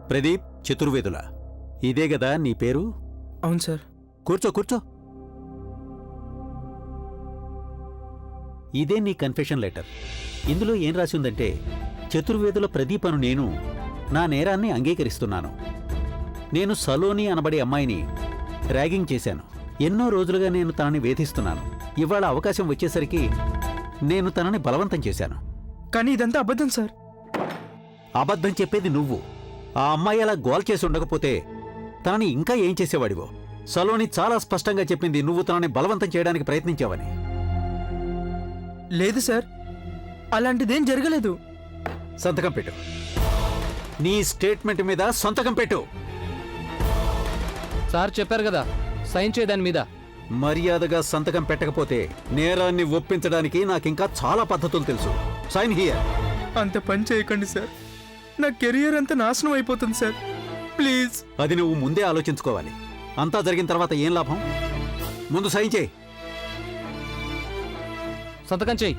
ప్రదీప్ చతుర్వేదుల, ఇదే గదా నీ పేరు? అవును సార్. కూర్చో కూర్చో. ఇదే నీ కన్ఫెషన్ లెటర్. ఇందులో ఏం రాసి ఉందంటే, చతుర్వేదుల ప్రదీప్ అను నేను నా నేరాన్ని అంగీకరిస్తున్నాను. నేను సలోని అనబడే అమ్మాయిని ర్యాగింగ్ చేశాను. ఎన్నో రోజులుగా నేను తనని వేధిస్తున్నాను. ఇవాళ అవకాశం వచ్చేసరికి నేను తనని బలవంతం చేశాను. కానీ ఇదంతా అబద్ధం సార్. అబద్ధం చెప్పేది నువ్వు. ఆ అమ్మాయి అలా గోల్ చేసి ఉండకపోతే తనని ఇంకా ఏం చేసేవాడివో. సలోని చాలా స్పష్టంగా చెప్పింది నువ్వు తనని బలవంతం చేయడానికి ప్రయత్నించావని. లేదు సార్, అలాంటిదేం జరగలేదు. సంతకం పెట్టు. నీ స్టేట్మెంట్ మీద సంతకం పెట్టు. సార్ చెప్పారు కదా, సైన్ చేయదాని మీద. మర్యాదగా సంతకం పెట్టకపోతే నేరాన్ని ఒప్పించడానికి నాకింకా చాలా పద్ధతులు తెలుసు. Sign here. అంత పని చేయకండి సార్, నా కెరియర్ అంతా నాశనం అయిపోతుంది సార్. ప్లీజ్. అది నువ్వు ముందే ఆలోచించుకోవాలి. అంతా జరిగిన తర్వాత ఏం లాభం? ముందు సైన్ చేయి. సంతకం చెయ్యి.